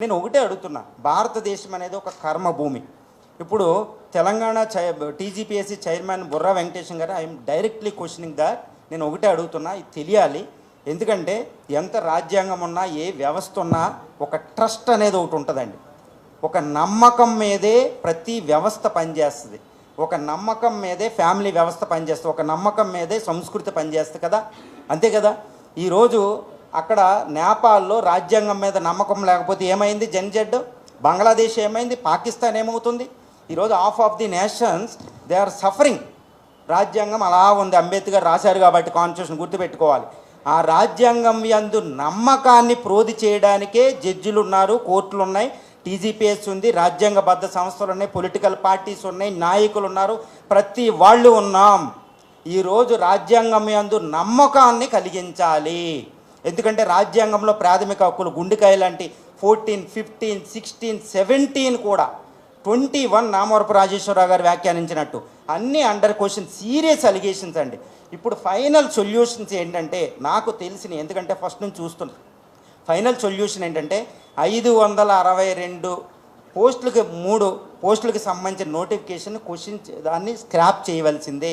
నేను ఒకటే అడుగుతున్నా, భారతదేశం అనేది ఒక కర్మభూమి. ఇప్పుడు తెలంగాణ టీజీపీఎస్సీ చైర్మన్ బుర్రా వెంకటేశం గారు ఐఎమ్ డైరెక్ట్లీ క్వశ్చనింగ్ దట్. నేను ఒకటే అడుగుతున్నా, ఇది తెలియాలి. ఎందుకంటే ఎంత రాజ్యాంగం ఉన్నా, ఏ వ్యవస్థ ఉన్నా ఒక ట్రస్ట్ అనేది ఒకటి ఉంటుందండి. ఒక నమ్మకం మీదే ప్రతి వ్యవస్థ పనిచేస్తుంది. ఒక నమ్మకం మీదే ఫ్యామిలీ వ్యవస్థ పనిచేస్తుంది. ఒక నమ్మకం మీదే సంస్కృతి పనిచేస్తుంది కదా, అంతే కదా. ఈరోజు అక్కడ నేపాల్లో రాజ్యాంగం మీద నమ్మకం లేకపోతే ఏమైంది? జన్జెడ్. బంగ్లాదేశ్ ఏమైంది? పాకిస్తాన్ ఏమవుతుంది? ఈరోజు half of the nations they are suffering. రాజ్యాంగం అలా ఉంది, అంబేద్కర్ రాశారు కాబట్టి కాన్స్టిట్యూషన్ గుర్తుపెట్టుకోవాలి. ఆ రాజ్యాంగం యందు నమ్మకాన్ని ప్రోధి చేయడానికే జడ్జిలు ఉన్నారు, కోర్టులు ఉన్నాయి, టీజీపీఎస్ ఉంది, రాజ్యాంగబద్ధ సంస్థలు ఉన్నాయి, పొలిటికల్ పార్టీస్ ఉన్నాయి, నాయకులు ఉన్నారు, ప్రతి వాళ్ళు ఉన్నాం. ఈరోజు రాజ్యాంగం యందు నమ్మకాన్ని కలిగించాలి. ఎందుకంటే రాజ్యాంగంలో ప్రాథమిక హక్కులు గుండెకాయ లాంటి 14, 15, 16, 17 కూడా 21 నామవరపు రాజేశ్వరరావు గారు వ్యాఖ్యానించినట్టు అన్నీ అండర్ క్వశ్చన్, సీరియస్ అలిగేషన్స్ అండి. ఇప్పుడు ఫైనల్ సొల్యూషన్స్ ఏంటంటే నాకు తెలిసిన, ఎందుకంటే ఫస్ట్ నుంచి చూస్తున్నా, ఫైనల్ సొల్యూషన్ ఏంటంటే 562 పోస్టులకి 3 పోస్టులకి సంబంధించిన నోటిఫికేషన్ క్వశ్చన్ దాన్ని స్క్రాప్ చేయవలసిందే.